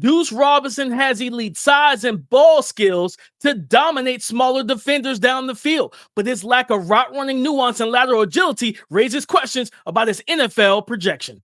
Duce Robinson has elite size and ball skills to dominate smaller defenders down the field, but his lack of route running nuance and lateral agility raises questions about his NFL projection.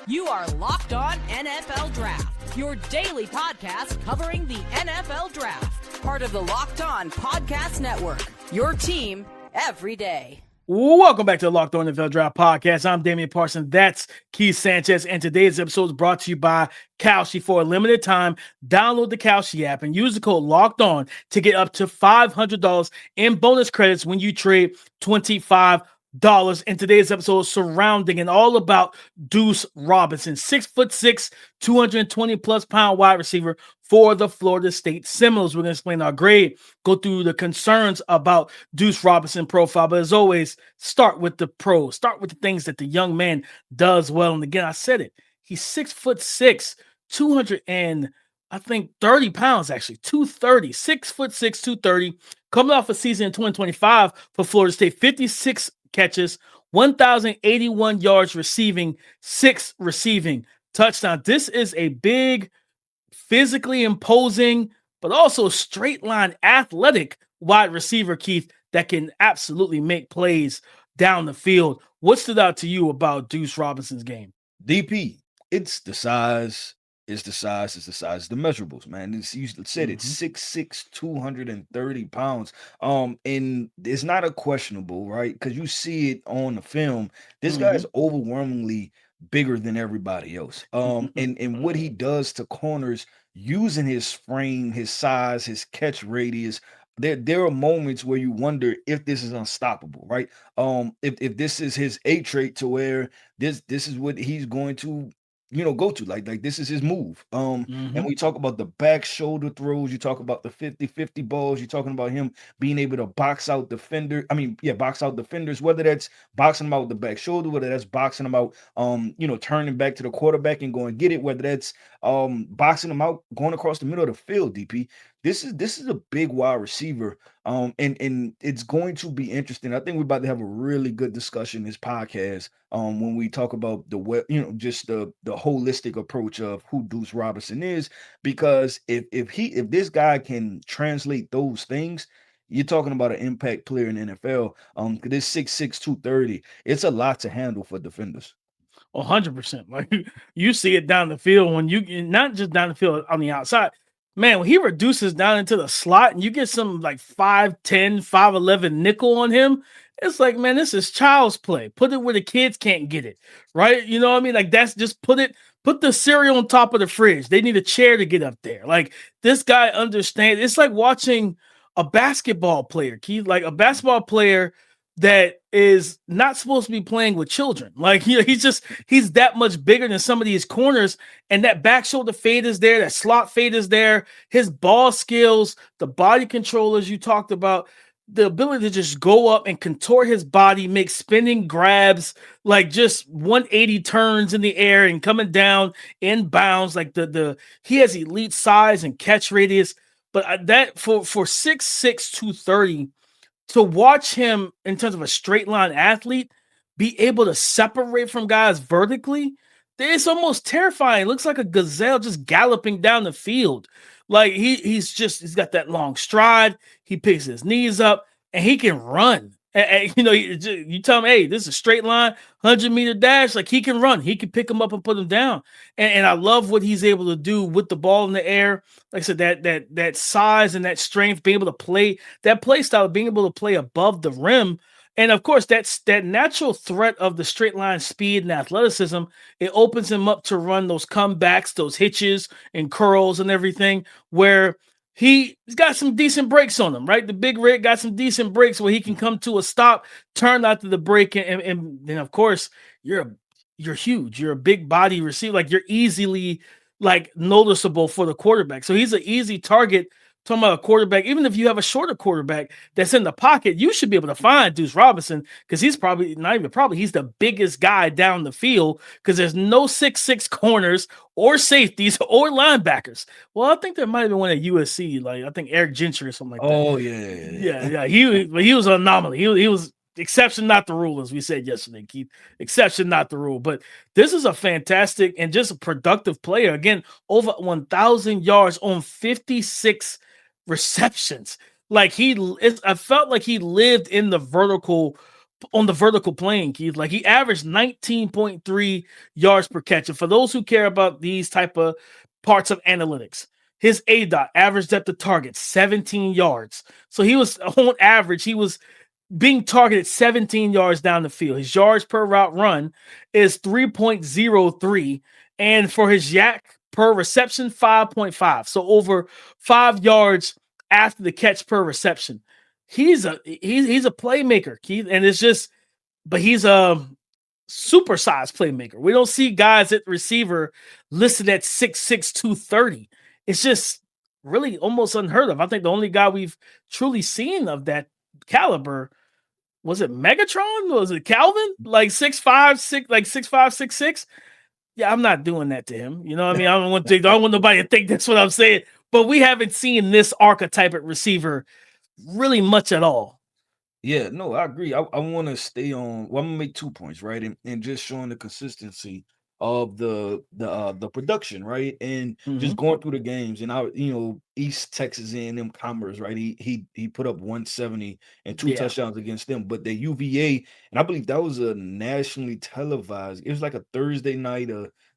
You are Locked On NFL Draft, your daily podcast covering the NFL Draft. Part of the Locked On Podcast Network, your team every day. Welcome back to the Locked On NFL Draft Podcast. I'm Damian Parson. That's Keith Sanchez. And today's episode is brought to you by Kalshi. For a limited time, download the Kalshi app and use the code Locked On to get up to $500 in bonus credits when you trade $25. In today's episode surrounding and all about Duce Robinson, 6'6", 220 plus pound wide receiver for the Florida State Seminoles. We're going to explain our grade, go through the concerns about Duce Robinson profile, but as always, start with the pros, start with the things that the young man does well. And again, I said it, he's 6'6", 200 and I think 30 pounds, actually 230, 6'6", 230, coming off a season in 2025 for Florida State, 56 catches, 1,081 yards receiving, 6 receiving touchdowns. This is a big, physically imposing, but also straight line athletic wide receiver, Keith, that can absolutely make plays down the field. What stood out to you about Duce Robinson's game? DP, it's the size. It's the measurables, man. You said it's 6'6", 230 pounds. And it's not a questionable, right? Because you see it on the film. This guy is overwhelmingly bigger than everybody else. And what he does to corners using his frame, his size, his catch radius. There are moments where you wonder if this is unstoppable, right? If this is his A trait to where this is what he's going to go to, like this is his move. And we talk about the back shoulder throws, you talk about the 50-50 balls, you're talking about him being able to box out defenders, whether that's boxing them out with the back shoulder, whether that's boxing them out, turning back to the quarterback and going get it, whether that's boxing them out, going across the middle of the field, DP. This is a big wide receiver. And it's going to be interesting. I think we're about to have a really good discussion in this podcast when we talk about just the holistic approach of who Duce Robinson is, because if this guy can translate those things, you're talking about an impact player in the NFL. This 6'6", 230, it's a lot to handle for defenders. 100%. Like you see it down the field when you not just down the field on the outside. Man, when he reduces down into the slot and you get some like 5'10", 5'11" nickel on him, it's like, man, this is child's play. Put it where the kids can't get it, right? You know what I mean? Like that's just put the cereal on top of the fridge. They need a chair to get up there. Like this guy understands. It's like watching a basketball player, Keith, like a basketball player that is not supposed to be playing with children. Like, he's that much bigger than some of these corners. And that back shoulder fade is there. That slot fade is there. His ball skills, the body control, as you talked about, the ability to just go up and contort his body, make spinning grabs, like just 180 turns in the air and coming down in bounds. Like he has elite size and catch radius. But that for 6'6", 230, to watch him in terms of a straight line athlete be able to separate from guys vertically, it's almost terrifying. It looks like a gazelle just galloping down the field. Like he's got that long stride. He picks his knees up and he can run. And, you tell him, hey, this is a straight line, 100-meter dash. Like he can run. He can pick him up and put him down. And I love what he's able to do with the ball in the air. Like I said, that size and that strength, being able to play, that play style, being able to play above the rim. And of course, that natural threat of the straight line speed and athleticism, it opens him up to run those comebacks, those hitches and curls and everything, where he's got some decent breaks on him, right? The big rig got some decent breaks where he can come to a stop, turn out to the break, and then of course you're huge. You're a big body receiver, like you're easily like noticeable for the quarterback. So he's an easy target. Talking about a quarterback, even if you have a shorter quarterback that's in the pocket, you should be able to find Duce Robinson because he's he's the biggest guy down the field because there's no 6'6" corners or safeties or linebackers. Well, I think there might have been one at USC, like I think Eric Gentry or something like that. Oh yeah. Yeah. He was an anomaly. He was exception, not the rule, as we said yesterday, Keith. Exception, not the rule. But this is a fantastic and just a productive player. Again, over 1,000 yards on 56 receptions. Like I felt like he lived in the vertical plane, Keith. Like he averaged 19.3 yards per catch. And for those who care about these type of parts of analytics, his ADOT, average depth of target, 17 yards. So he was on average, he was being targeted 17 yards down the field. His yards per route run is 3.03. And for his yak per reception, 5.5. So over 5 yards after the catch per reception. He's a playmaker, Keith. And it's just, but he's a supersized playmaker. We don't see guys at receiver listed at 6'6", 230. It's just really almost unheard of. I think the only guy we've truly seen of that caliber, was it Megatron? Was it Calvin? Like 6'5", 6'6". Yeah, I'm not doing that to him. You know what I mean? I don't want nobody to think that's what I'm saying. But we haven't seen this archetype at receiver really much at all. Yeah, no, I agree. I want to stay on. Well, I'm gonna make 2 points, right, and just showing the consistency of the production, right, and just going through the games. And East Texas A&M Commerce, right, he put up 170 and 2 touchdowns against them. But the UVA, and I believe that was a nationally televised. It was like a Thursday night.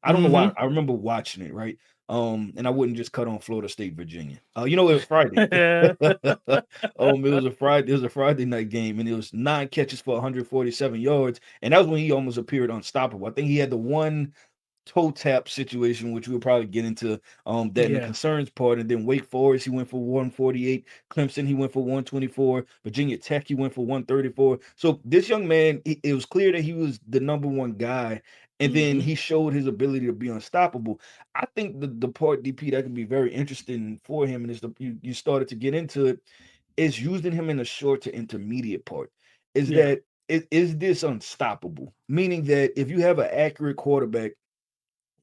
I don't know why. I remember watching it, right. And I wouldn't just cut on Florida State, Virginia. It was Friday. It was a Friday night game, and it was 9 catches for 147 yards, and that was when he almost appeared unstoppable. I think he had the one toe tap situation, which we'll probably get into in the concerns part. And then Wake Forest, he went for 148. Clemson, he went for 124. Virginia Tech, he went for 134. So this young man, it was clear that he was the number one guy. And then he showed his ability to be unstoppable. I think the part, DP, that can be very interesting for him, and you started to get into it, is using him in the short to intermediate part. Is this unstoppable? Meaning that if you have an accurate quarterback,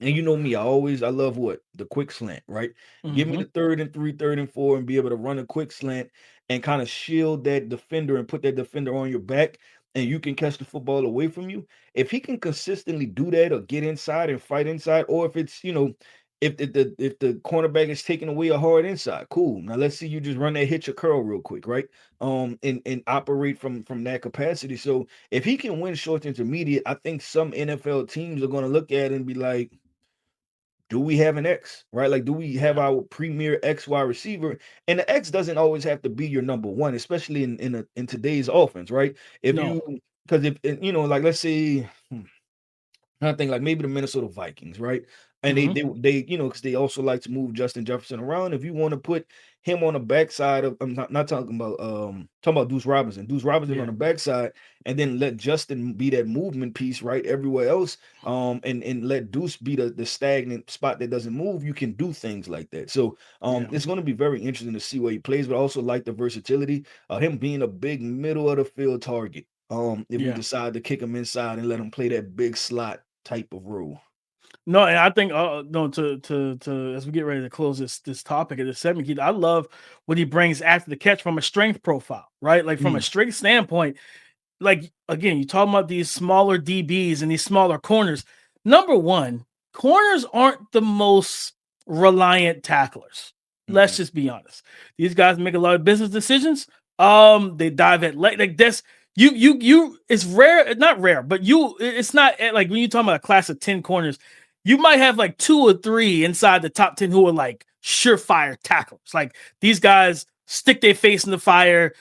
and you know me, I love what? The quick slant, right? Give me the 3rd and 3, 3rd and 4, and be able to run a quick slant and kind of shield that defender and put that defender on your back, and you can catch the football away from you. If he can consistently do that or get inside and fight inside, or if it's, if the cornerback is taking away a hard inside, cool. Now let's see you just run that hitch or curl real quick, right? And operate from that capacity. So if he can win short intermediate, I think some NFL teams are going to look at it and be like, do we have an X, right? Like, do we have our premier XY receiver? And the X doesn't always have to be your number one, especially in today's offense, right? Because like, let's say, I think like maybe the Minnesota Vikings, right? And they because they also like to move Justin Jefferson around. If you want to put him on the backside of, I'm not talking about Duce Robinson. Duce Robinson on the backside, and then let Justin be that movement piece, right? Everywhere else, and let Duce be the stagnant spot that doesn't move. You can do things like that. So it's going to be very interesting to see where he plays, but I also like the versatility of him being a big middle of the field target. If we decide to kick him inside and let him play that big slot type of role. No, and I think to as we get ready to close this topic of this segment, Keith, I love what he brings after the catch from a strength profile, right? Like from a strength standpoint, like again, you talking about these smaller DBs and these smaller corners. Number one, corners aren't the most reliant tacklers. Let's just be honest. These guys make a lot of business decisions. They dive at like this. You it's rare, not rare, but it's not like when you talking about a class of 10 corners, you might have like 2 or 3 inside the top 10 who are like surefire tacklers. Like these guys stick their face in the fire,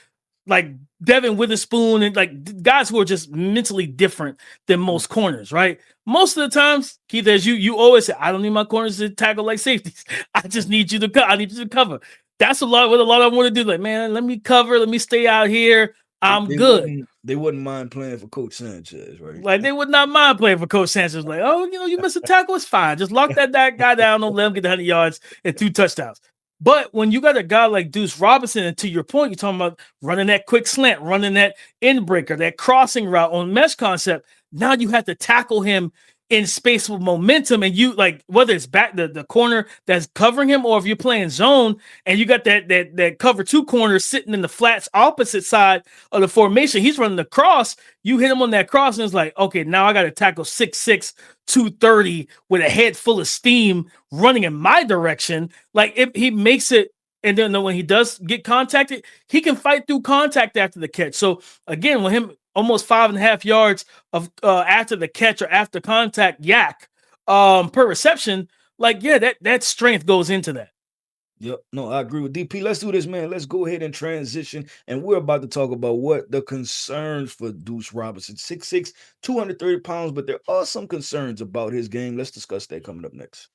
like Devin Witherspoon, and like guys who are just mentally different than most corners, right? Most of the times, Keith, as you always say, I don't need my corners to tackle like safeties. I just need you to cut. I need you to cover. That's what a lot of them want to do. Like, man, let me cover. Let me stay out here. I'm good. They wouldn't mind playing for Coach Sanchez, right? Like they would not mind playing for Coach Sanchez. Like, oh, you miss a tackle, it's fine. Just lock that guy down. Don't let him get 100 yards and 2 touchdowns. But when you got a guy like Duce Robinson, and to your point, you're talking about running that quick slant, running that end breaker, that crossing route on mesh concept. Now you have to tackle him in space with momentum, and you like whether it's back the corner that's covering him, or if you're playing zone and you got that cover two corner sitting in the flats opposite side of the formation, he's running the cross. You hit him on that cross, and it's like, okay, now I got to tackle 6'6", 230 with a head full of steam running in my direction. Like he makes it. And then when he does get contacted, he can fight through contact after the catch. So again, with him almost 5.5 yards of after the catch or after contact yak per reception, like that strength goes into that. Yep. No, I agree with DP. Let's do this, man. Let's go ahead and transition. And we're about to talk about what the concerns for Duce Robinson. 6'6", 230 pounds, but there are some concerns about his game. Let's discuss that coming up next.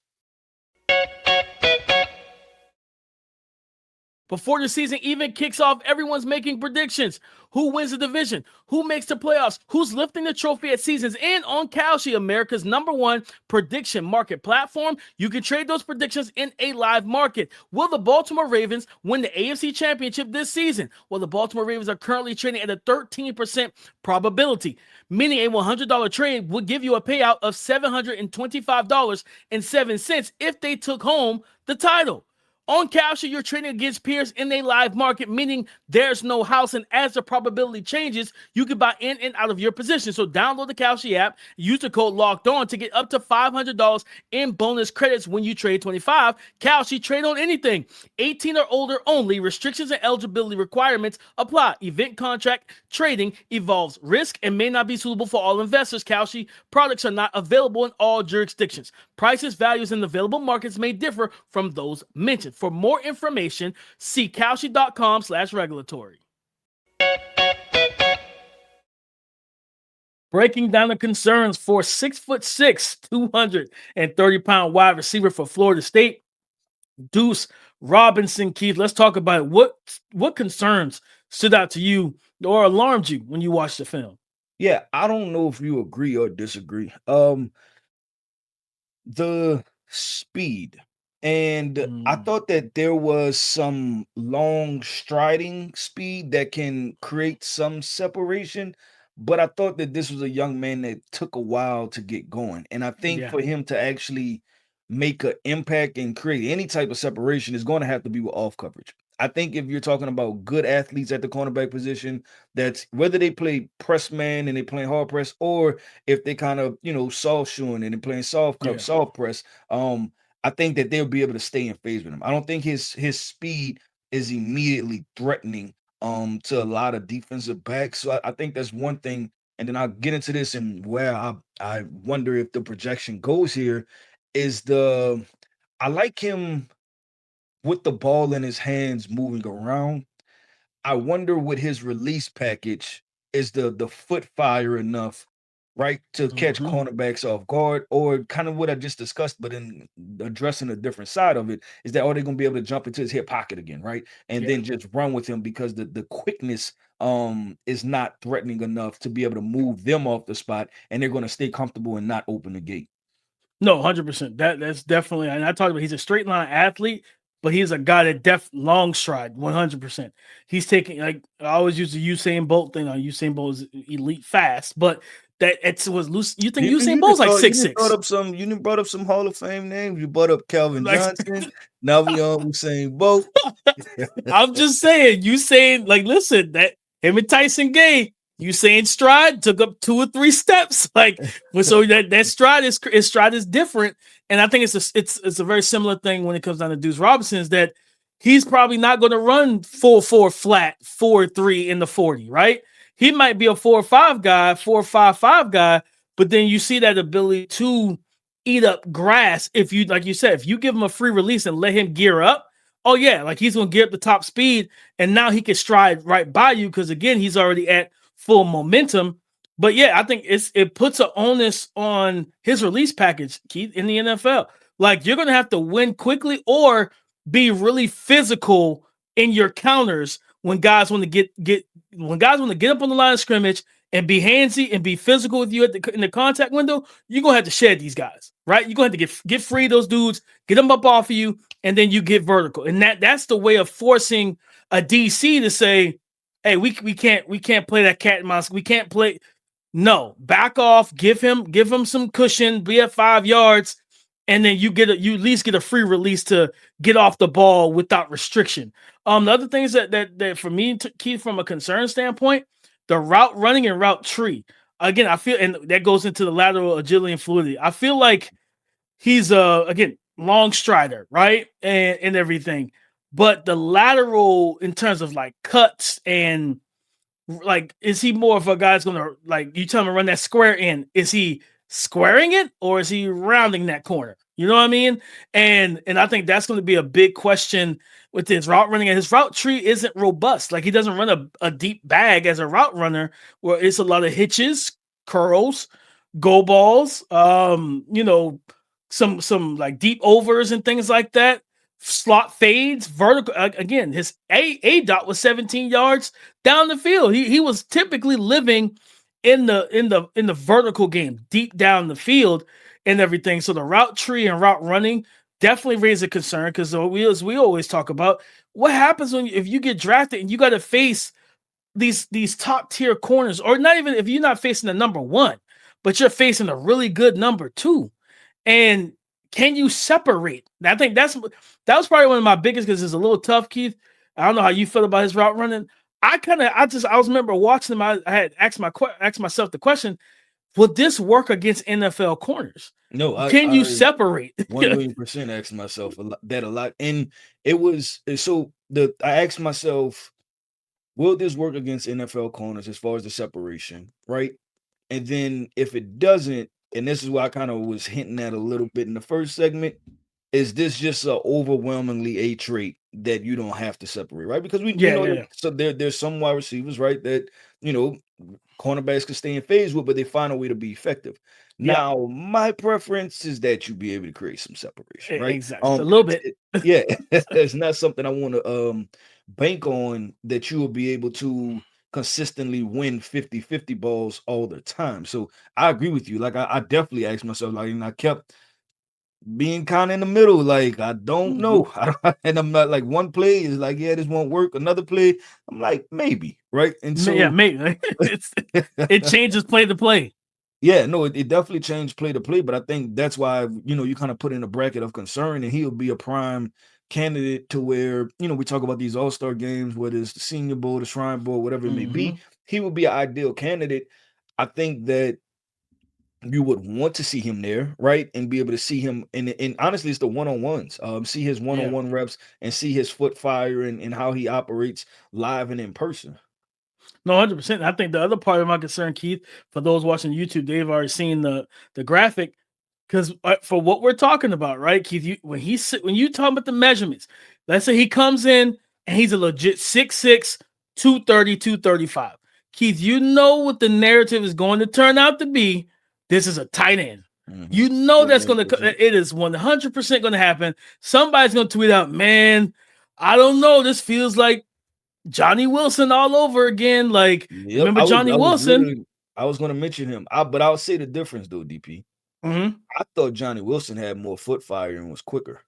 Before the season even kicks off, everyone's making predictions. Who wins the division? Who makes the playoffs? Who's lifting the trophy at season's end? On Kalshi, America's #1 prediction market platform, you can trade those predictions in a live market. Will the Baltimore Ravens win the AFC Championship this season? Well, the Baltimore Ravens are currently trading at a 13% probability, meaning a $100 trade would give you a payout of $725.07 if they took home the title. On Kalshi, you're trading against peers in a live market, meaning there's no house, and as the probability changes, you can buy in and out of your position. So download the Kalshi app, use the code LOCKEDON to get up to $500 in bonus credits when you trade 25. Kalshi, trade on anything. 18 or older only. Restrictions and eligibility requirements apply. Event contract trading involves risk and may not be suitable for all investors. Kalshi products are not available in all jurisdictions. Prices, values, and available markets may differ from those mentioned. For more information, see Kalshi.com/regulatory. Breaking down the concerns for 6'6", 230-pound wide receiver for Florida State, Duce Robinson. Keith, let's talk about it. What concerns stood out to you or alarmed you when you watched the film? Yeah, I don't know if you agree or disagree. The speed. And I thought that there was some long striding speed that can create some separation, but I thought that this was a young man that took a while to get going. And I think for him to actually make an impact and create any type of separation is going to have to be with off coverage. I think if you're talking about good athletes at the cornerback position, that's whether they play press man and they playing hard press, or if they kind of, soft shoeing and they're playing soft press, I think that they'll be able to stay in phase with him. I don't think his speed is immediately threatening to a lot of defensive backs. So I think that's one thing. And then I'll get into this, and where I wonder if the projection goes here is I like him with the ball in his hands moving around. I wonder with his release package, is the foot fire enough, right, to catch cornerbacks off guard, or kind of what I just discussed, but in addressing a different side of it, is that are they going to be able to jump into his hip pocket again, right, and then just run with him because the quickness is not threatening enough to be able to move them off the spot, and they're going to stay comfortable and not open the gate. No, 100%. That's definitely, and I talked about he's a straight line athlete, but he's a guy that long stride, 100%. He's taking, like, I always use the Usain Bolt thing. Usain Bolt is elite fast, but it was loose. You think Usain Bolt's like 6'6"? You brought up some Hall of Fame names. You brought up Calvin Johnson. Now we on Usain Bolt. I'm just saying, Usain, like, listen, that him and Tyson Gay, Usain stride took up 2 or 3 steps. Like, so that stride is different. And I think it's a very similar thing when it comes down to Duce Robinson, is that he's probably not going to run 4.4 flat, 4.3 in the 40, right? He might be a 4.5 guy, 4.55 guy, but then you see that ability to eat up grass. If you, like you said, if you give him a free release and let him gear up, oh yeah, like he's going to get up the top speed, and now he can stride right by you because, again, he's already at full momentum. But yeah, I think it puts an onus on his release package, Keith, in the NFL. Like, you're going to have to win quickly or be really physical in your counters when guys want to get up on the line of scrimmage and be handsy and be physical with you in the contact window. You're going to have to shed these guys, right? You're going to have to get free of those dudes, get them up off of you, and then you get vertical. And that's the way of forcing a DC to say, hey, we can't play that cat and mouse. We can't play. No, back off, give him some cushion, be at 5 yards, and then you at least get a free release to get off the ball without restriction. The other things that for me to keep from a concern standpoint, the route running and route tree. Again, I feel, and that goes into the lateral agility and fluidity. I feel like he's again long strider, right? And everything. But the lateral in terms of like cuts and like, is he more of a guy that's gonna, like, you tell him to run that square in? Is he squaring it or is he rounding that corner? You know what I mean? And I think that's going to be a big question with his route running. And his route tree isn't robust. Like, he doesn't run a deep bag as a route runner where it's a lot of hitches, curls, go balls, some like deep overs and things like that. Slot fades, vertical. Again, his A dot was 17 yards down the field. He was typically living in the vertical game, deep down the field and everything. So the route tree and route running definitely raise a concern, because as we always talk about, what happens if you get drafted and you got to face these top tier corners, or not even if you're not facing the number one, but you're facing a really good number two, and can you separate? I think that was probably one of my biggest, because it's a little tough, Keith. I don't know how you feel about his route running. I remember watching him. I had asked myself the question: would this work against NFL corners? No, can you separate? 1,000,000% asked myself that a lot, and it was so. I asked myself, will this work against NFL corners as far as the separation, right? And then if it doesn't, and this is what I kind of was hinting at a little bit in the first segment, is this just a overwhelmingly a trait that you don't have to separate, right? Because we know so there's some wide receivers, right, that cornerbacks can stay in phase with, but they find a way to be effective. Now, my preference is that you be able to create some separation, right? Exactly, a little bit. Yeah, it's not something I want to bank on that you will be able to consistently win 50-50 balls all the time. So I agree with you. Like, I definitely asked myself, like, and I kept being kind of in the middle, like, I don't know. And I'm not like, one play is like, yeah, this won't work. Another play, I'm like, maybe, right? And so maybe it changes play to play. Yeah, no, it definitely changed play to play, but I think that's why, you kind of put in a bracket of concern, and he'll be a prime candidate to where, we talk about these all-star games, whether it's the Senior Bowl, the Shrine Bowl, whatever it may be. He would be an ideal candidate. I think that you would want to see him there, right? And be able to see him, and honestly, it's the one-on-ones. See his one-on-one reps and see his foot fire and how he operates live and in person. No, 100%. I think the other part of my concern, Keith, for those watching YouTube, they've already seen the graphic, because for what we're talking about, right, Keith, when you talk about the measurements, let's say he comes in and he's a legit 6'6", 230, 235. Keith, you know what the narrative is going to turn out to be. This is a tight end. You know that's going to, it is 100% going to happen. Somebody's going to tweet out, man, I don't know, this feels like Johnny Wilson all over again. Like, remember Johnny Wilson? I was going to mention him, but I'll say the difference though, DP. I thought Johnny Wilson had more foot fire and was quicker.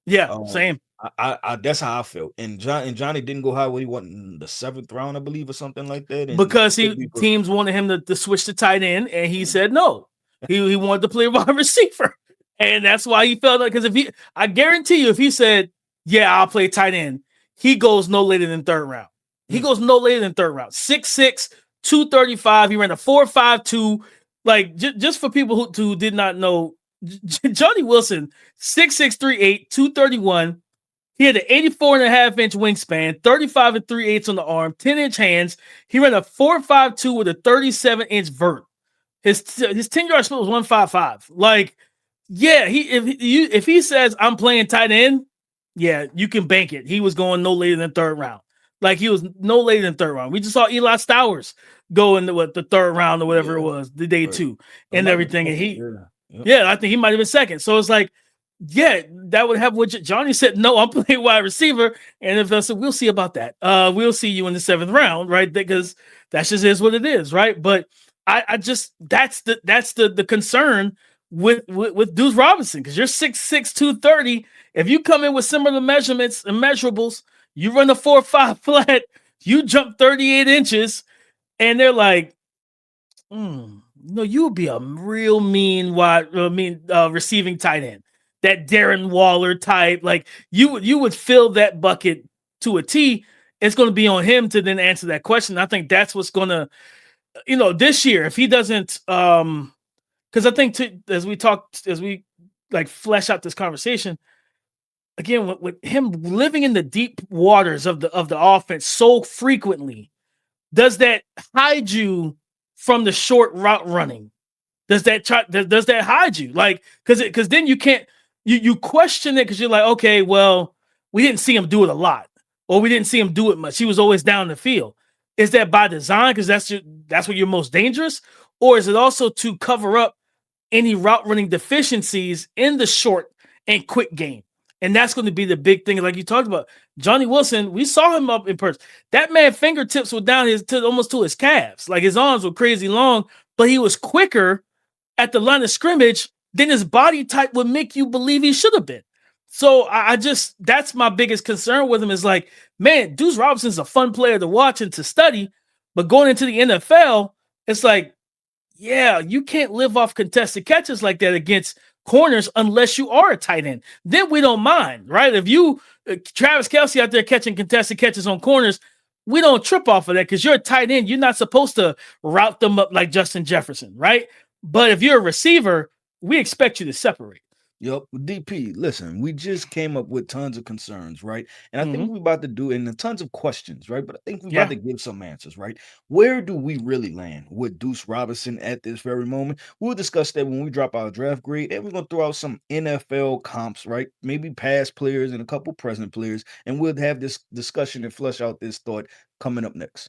Yeah, same. I that's how I felt. And Johnny didn't go high when he went in the 7th round, I believe, or something like that. And because teams wanted him to switch to tight end, and he said no. He wanted to play wide receiver, and that's why he felt like, because I guarantee you, if he said, "Yeah, I'll play tight end," he goes no later than 3rd round. He goes no later than 3rd round. 6'6", 235. He ran a 4.52. Like, just for people who did not know, Johnny Wilson, 6'6", 3'8", 231. He had an 84.5-inch wingspan, 35 3/8 on the arm, 10-inch hands. He ran a 4.52 with a 37-inch vert. His 10-yard split was 1.55. Like, yeah, if he says I'm playing tight end, yeah, you can bank it. He was going no later than 3rd round. Like, he was no later than 3rd round. We just saw Eli Stowers go in the 3rd round or whatever it was, the day 2 and everything. And I think he might have been 2nd. So it's like, yeah, that would have what Johnny said. No, I'm playing wide receiver. And if that's, we'll see about that. We'll see you in the 7th round, right? Because that just is what it is, right? But I just, that's the concern with Duce Robinson, because you're 6'6", 230. If you come in with similar measurements and measurables, you run a 4.5 flat, you jump 38 inches, and they're like, No, you would be a real receiving tight end. That Darren Waller type, like you would fill that bucket to a T. It's going to be on him to then answer that question. I think that's what's going to, this year if he doesn't, because I think as we like flesh out this conversation again with him living in the deep waters of the offense so frequently, does that hide you from the short route running? Does that hide you? Like, because then you can't you question it because you're like, okay, well, we didn't see him do it a lot, or we didn't see him do it much. He was always down the field. Is that by design? Because that's where you're most dangerous, or is it also to cover up any route running deficiencies in the short and quick game? And that's going to be the big thing. Like you talked about, Johnny Wilson, we saw him up in person. That man fingertips were down almost to his calves. Like his arms were crazy long, but he was quicker at the line of scrimmage than his body type would make you believe he should have been. So that's my biggest concern with him is like, man, Duce Robinson's a fun player to watch and to study, but going into the NFL, it's like, yeah, you can't live off contested catches like that against corners unless you are a tight end. Then we don't mind, right? If you Travis Kelce out there catching contested catches on corners, we don't trip off of that because you're a tight end. You're not supposed to route them up like Justin Jefferson, right? But if you're a receiver, we expect you to separate. Yep. DP, listen, we just came up with tons of concerns, right? And I think we're about to do and tons of questions, right? But I think we're about to give some answers, right? Where do we really land with Duce Robinson at this very moment? We'll discuss that when we drop our draft grade, and we're going to throw out some NFL comps, right? Maybe past players and a couple present players, and we'll have this discussion and flesh out this thought coming up next.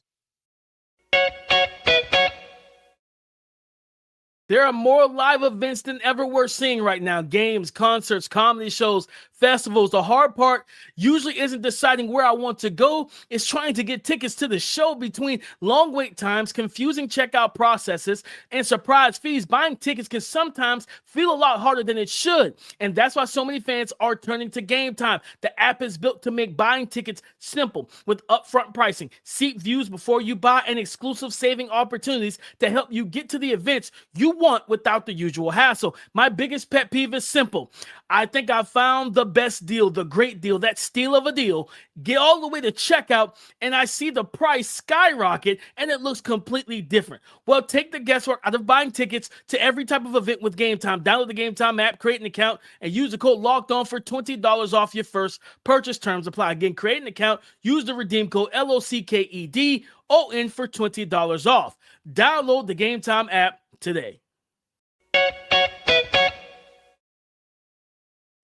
There are more live events than ever we're seeing right now. Games, concerts, comedy shows, festivals. The hard part usually isn't deciding where I want to go. It's trying to get tickets to the show. Between long wait times, confusing checkout processes, and surprise fees, buying tickets can sometimes feel a lot harder than it should. And that's why so many fans are turning to Game Time. The app is built to make buying tickets simple with upfront pricing, seat views before you buy, and exclusive saving opportunities to help you get to the events you want without the usual hassle. My biggest pet peeve is simple. I think I found the best deal, the great deal, that steal of a deal. Get all the way to checkout and I see the price skyrocket and it looks completely different. Well, take the guesswork out of buying tickets to every type of event with Game Time. Download the Game Time app, create an account, and use the code LOCKEDON for $20 off your first purchase. Terms apply. Again, create an account, use the redeem code LOCKEDON for $20 off. Download the Game Time app today.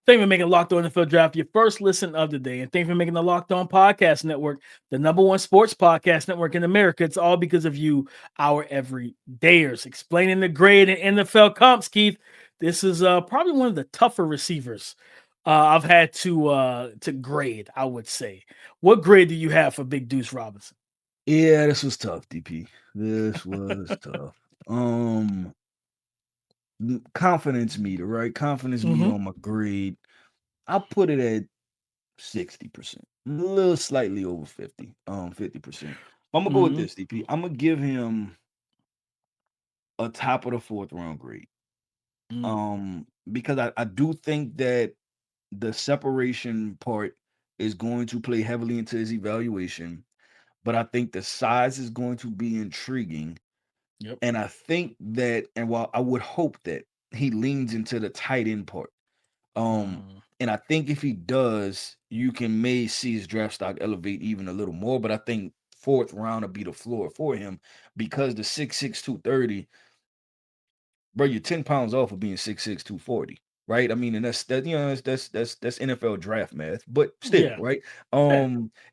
Thank you for making Locked On NFL Draft your first listen of the day. And thank you for making the Locked On Podcast Network the #1 sports podcast network in America. It's all because of you, our everydayers. Explaining the grade in NFL comps, Keith. This is probably one of the tougher receivers I've had to grade, I would say. What grade do you have for Big Duce Robinson? Yeah, this was tough, DP. This was tough. Confidence meter, right? Confidence meter on my grade. I'll put it at 60%. A little slightly over 50. 50%. I'm gonna go with this, DP. I'm gonna give him a top of the 4th round grade. Because I do think that the separation part is going to play heavily into his evaluation, but I think the size is going to be intriguing. Yep. And I think that, and while I would hope that he leans into the tight end part. And I think if he does, you may see his draft stock elevate even a little more. But I think 4th round will be the floor for him because the 6'6", 230, bro, you're 10 pounds off of being 6'6", 240. Right. I mean, and that's NFL draft math, but still, right.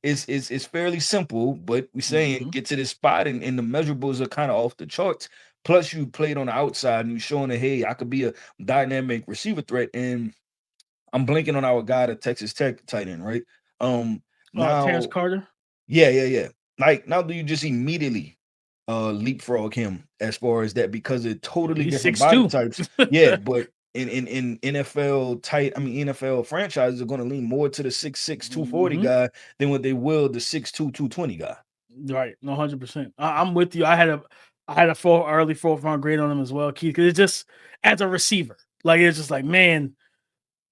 It's fairly simple, but we're saying get to this spot and the measurables are kind of off the charts. Plus, you played on the outside and you're showing that, hey, I could be a dynamic receiver threat. And I'm blanking on our guy, the Texas Tech tight end, right? Now Terrence Carter. Yeah. Like now, do you just immediately leapfrog him as far as that because it's totally different body types? Yeah, but in NFL NFL franchises are going to lean more to the 6'6", 240 guy than what they will the 6'2", 220 guy. Right, no, 100%. I'm with you. I had I had a early 4th-round grade on him as well, Keith, because it's just as a receiver, like it's just like, man,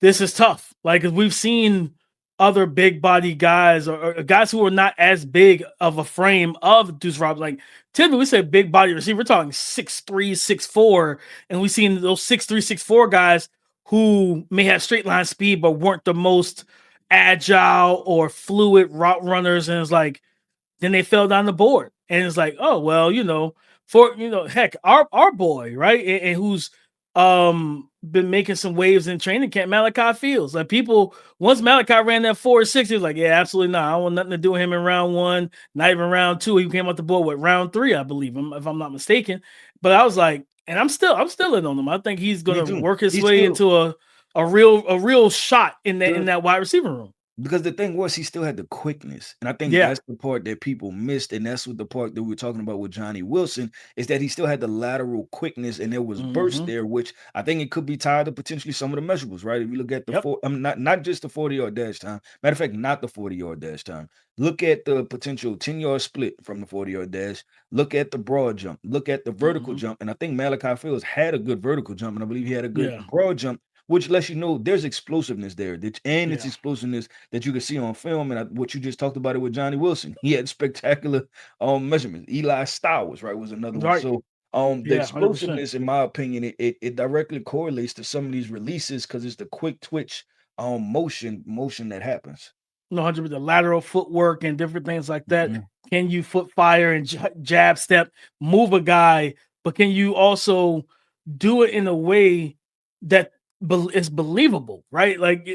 this is tough. Like, 'cause we've seen other big body guys or guys who are not as big of a frame of Duce Robinson. Like, typically we say big body receiver, we're talking 6'3", 6'4", and we've seen those 6'3", 6'4" guys who may have straight line speed but weren't the most agile or fluid route runners. And it's like, then they fell down the board. And it's like, oh, well, heck, our boy, right? And who's been making some waves in training camp, Malachi Fields. Like, people, once Malachi ran that 4.6, he was like, yeah, absolutely not. I don't want nothing to do with him in round 1, not even round 2. He came off the board with round 3, I believe, if I'm not mistaken. But I was like, and I'm still in on him. I think he's gonna work his way into a real shot in that wide receiver room. Because the thing was, he still had the quickness. And I think that's the part that people missed. And that's what the part that we were talking about with Johnny Wilson is that he still had the lateral quickness and there was burst there, which I think it could be tied to potentially some of the measurables, right? If you look at the not just the 40-yard dash time. Matter of fact, not the 40-yard dash time. Look at the potential 10-yard split from the 40-yard dash. Look at the broad jump. Look at the vertical jump. And I think Malachi Fields had a good vertical jump. And I believe he had a good broad jump, which lets you know there's explosiveness there. It's explosiveness that you can see on film. And what you just talked about it with Johnny Wilson. He had spectacular measurements. Eli Stowers, right, was another one. So the explosiveness, 100%. In my opinion, it directly correlates to some of these releases because it's the quick twitch motion that happens. No, 100%. The lateral footwork and different things like that. Can you foot fire and jab step, move a guy, but can you also do it in a way that is believable, right? Like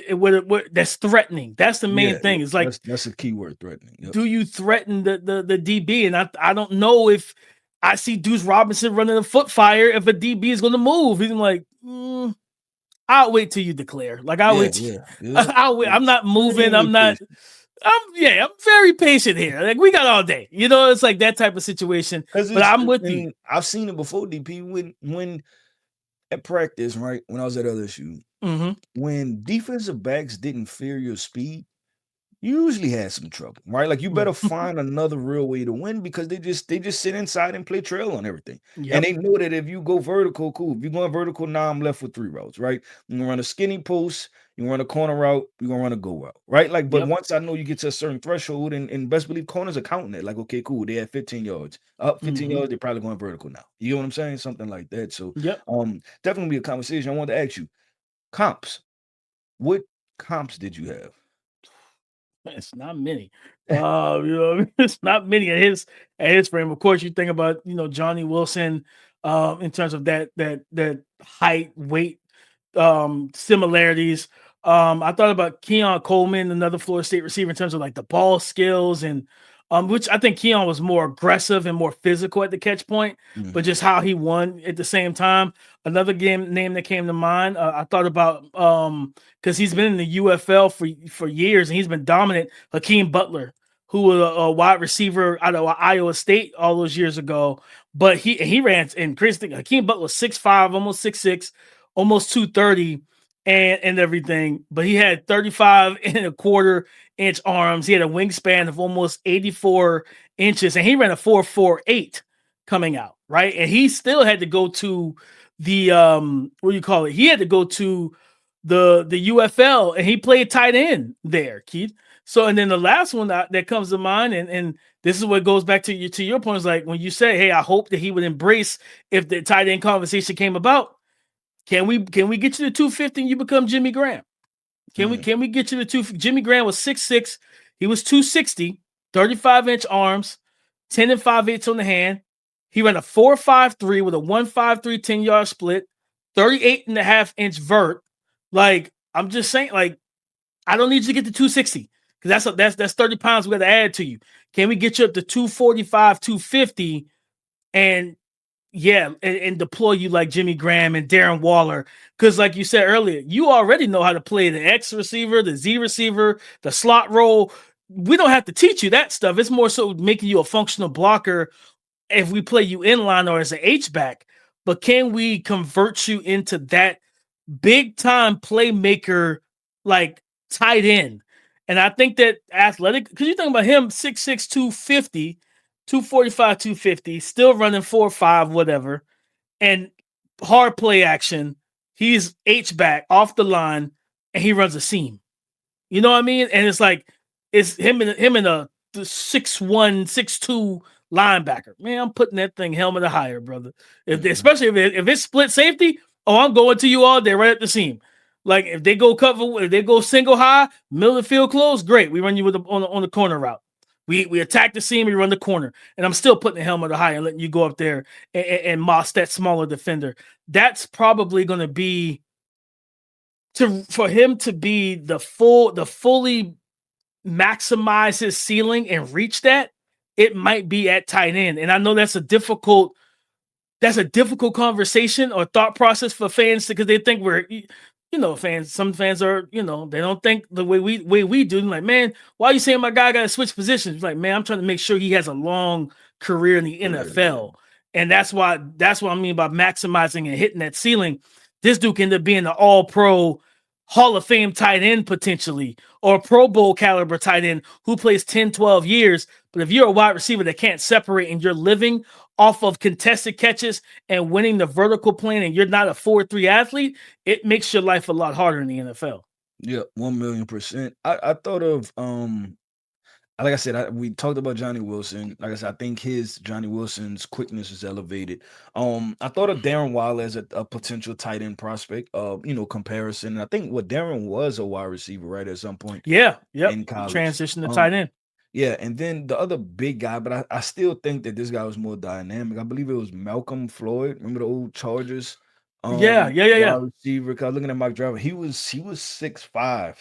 that's threatening. That's the main thing. It's like that's a key word, threatening. Yep. Do you threaten the DB? And I don't know if I see Duce Robinson running a foot fire if a DB is going to move. He's like, I'll wait till you declare. Like I'll wait. I'll wait. I'm not moving. I'm very patient here. Like we got all day. It's like that type of situation. But I'm with you. I've seen it before, DP, when at practice, right? When I was at LSU, when defensive backs didn't fear your speed, you usually had some trouble, right? Like you better find another real way to win because they just sit inside and play trail on everything. And they know that if you go vertical, cool. If you're going vertical, now I'm left with 3 routes, right? You're gonna run a skinny post, you're gonna run a corner route, you're gonna run a go route, right? Like, but once I know you get to a certain threshold, and best believe corners are counting it. Like, okay, cool, they had 15 yards. Up 15 yards, they're probably going vertical now. You know what I'm saying? Something like that. So definitely be a conversation. I wanted to ask you, comps. What comps did you have? It's not many. It's not many at his frame. Of course, you think about Johnny Wilson in terms of that height, weight similarities. I thought about Keon Coleman, another Florida State receiver, in terms of like the ball skills and which I think Keon was more aggressive and more physical at the catch point, but just how he won at the same time. Another name that came to mind, I thought about because he's been in the UFL for years and he's been dominant. Hakeem Butler, who was a wide receiver out of Iowa State all those years ago, but he ran in crazy thing. Hakeem Butler was 6'5", almost 6'6", almost 230. And everything, but he had 35.25-inch arms. He had a wingspan of almost 84 inches, and he ran a 4.48 coming out, right? And he still had to go to the what do you call it? He had to go to the UFL, and he played tight end there, Keith. So, and then the last one that comes to mind, and this is what goes back to your point, is like when you say, "Hey, I hope that he would embrace if the tight end conversation came about." Can we get you to 250 and you become Jimmy Graham? Can we get you to 250? Jimmy Graham was 6'6", he was 260, 35-inch arms, 10 and 5/8 on the hand. He ran a 4.53 with a 1.53 10-yard split, 38.5-inch vert. Like, I'm just saying, like, I don't need you to get to 260 because that's 30 pounds we got to add to you. Can we get you up to 245, 250 and deploy you like Jimmy Graham and Darren Waller? Because like you said earlier, you already know how to play the X receiver, the Z receiver, the slot role. We don't have to teach you that stuff. It's more so making you a functional blocker if we play you inline or as an H-back. But can we convert you into that big-time playmaker like tight end? And I think that athletic, because you're talking about him 6'6", 250, 245, 250, still running 4.5, whatever, and hard play action. He's H-back off the line, and he runs a seam. You know what I mean? And it's like it's him and a 6'1", 6'2" linebacker. Man, I'm putting that thing helmet or higher, brother. Especially if it's split safety, I'm going to you all day right at the seam. Like if they go cover, if they go single high, middle of the field close, great. We run you with on the corner route. We attack the seam, we run the corner, and I'm still putting the helmet high and letting you go up there and moss that smaller defender. That's probably going to be for him to be the fully maximize his ceiling and reach that. It might be at tight end, and I know that's a difficult conversation or thought process for fans because they think we're. Fans. Some fans are, they don't think the way we do. Like, man, why are you saying my guy got to switch positions? Like, man, I'm trying to make sure he has a long career in the NFL, and that's what I mean by maximizing and hitting that ceiling. This dude ended up being an All-Pro, Hall of Fame tight end potentially, or a Pro Bowl caliber tight end who plays 10, 12 years. But if you're a wide receiver that can't separate and you're living off of contested catches and winning the vertical plane and you're not a 4-3 athlete, it makes your life a lot harder in the NFL. Yeah, 1,000,000%. I thought of like I said, we talked about Johnny Wilson. Like I said, I think Johnny Wilson's quickness is elevated. I thought of Darren Waller as a potential tight end prospect. Comparison. And I think Darren was a wide receiver, right, at some point. Yeah, yep. In college, transition to tight end. Yeah, and then the other big guy, but I still think that this guy was more dynamic. I believe it was Malcolm Floyd. Remember the old Chargers? Yeah. Wide receiver. Cause looking at Mike Driver, he was 6'5".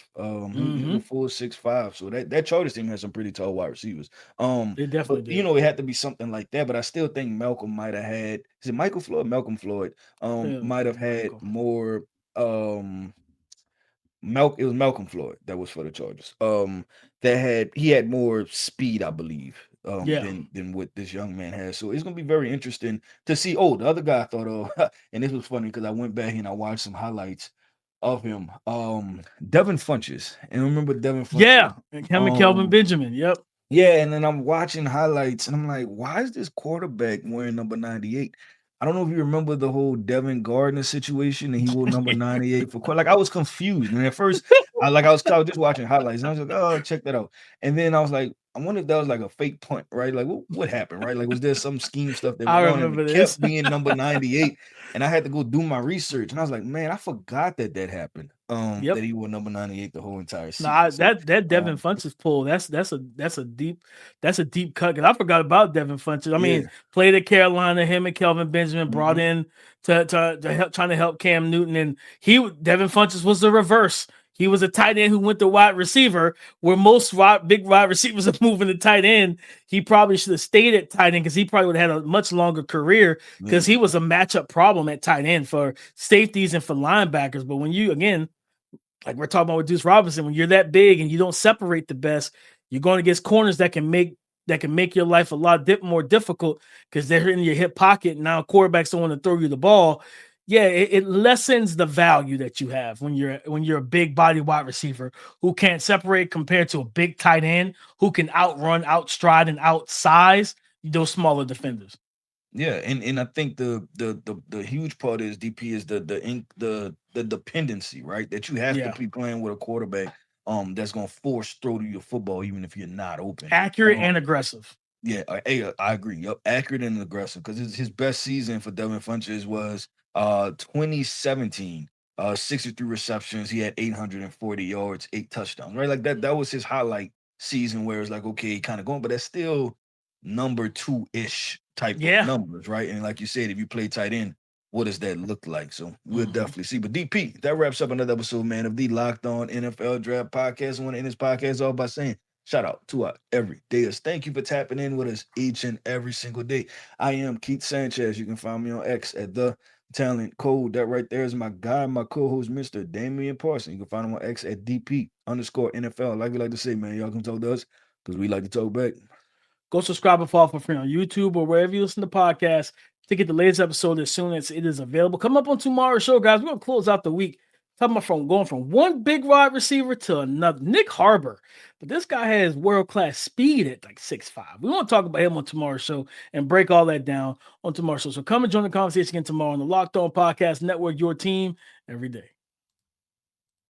He was a full 6'5". So that Chargers team has some pretty tall wide receivers. They definitely did. It had to be something like that. But I still think Malcolm might have had. Is it Michael Floyd? Malcolm Floyd. Might have had more. It was Malcolm Floyd that was for the Chargers. He had more speed, I believe, than what this young man has. So it's gonna be very interesting to see. Oh, the other guy I thought of, and this was funny because I went back and I watched some highlights of him. Devin Funchess, and remember Devin Funchess? Yeah, him and Kelvin Benjamin. Yep. Yeah, and then I'm watching highlights, and I'm like, why is this quarterback wearing number 98? I don't know if you remember the whole Devin Gardner situation, and he wore number 98 for like I was confused. And at first, I was just watching highlights, and I was like, oh, check that out. And then I was like, I wonder if that was like a fake punt, right? Like, what happened, right? Like, was there some scheme stuff that I went on remember and it this. kept being number 98? And I had to go do my research, and I was like, man, I forgot that happened. That he wore number 98 the whole entire season. Nah, that Devin Funchess pull, that's a deep cut. Cause I forgot about Devin Funchess. I mean, played at Carolina, him and Kelvin Benjamin brought in to help, trying to help Cam Newton, and Devin Funchess was the reverse. He was a tight end who went to wide receiver, where most big wide receivers are moving to tight end. He probably should have stayed at tight end because he probably would have had a much longer career because he was a matchup problem at tight end for safeties and for linebackers. But when you, again, like we're talking about with Duce Robinson, when you're that big and you don't separate the best, you're going against corners that can make your life a lot more difficult because they're in your hip pocket. And now quarterbacks don't want to throw you the ball. Yeah, it lessens the value that you have when you're a big body wide receiver who can't separate compared to a big tight end who can outrun, outstride, and outsize those smaller defenders. Yeah, and I think the huge part is DP is the dependency, right? That you have to be playing with a quarterback that's gonna force throw to your football even if you're not open. Accurate and aggressive. Yeah, I agree. Yep, accurate and aggressive because his best season for Devin Funchess was 2017. 63 receptions. He had 840 yards, 8 touchdowns. Right, like that was his highlight season where it's like okay, kind of going, but that's still number 2-ish type of numbers, right? And like you said, if you play tight end, what does that look like? So we'll definitely see. But DP, that wraps up another episode, man, of the Locked On NFL Draft Podcast. I want to end this podcast off by saying shout out to our everydayers. Thank you for tapping in with us each and every single day. I am Keith Sanchez. You can find me on X at The Talent Code. That right there is my guy, my co-host, Mr. Damian Parson. You can find him on X at DP_NFL. Like we like to say, man, y'all can talk to us because we like to talk back. Go subscribe and follow for free on YouTube or wherever you listen to podcasts to get the latest episode as soon as it is available. Come up on tomorrow's show, guys. We're going to close out the week Talking about going from one big wide receiver to another. Nick Harbor. But this guy has world-class speed at like 6'5". We want to talk about him on tomorrow's show and break all that down on tomorrow's show. So come and join the conversation again tomorrow on the Locked On Podcast Network, your team every day.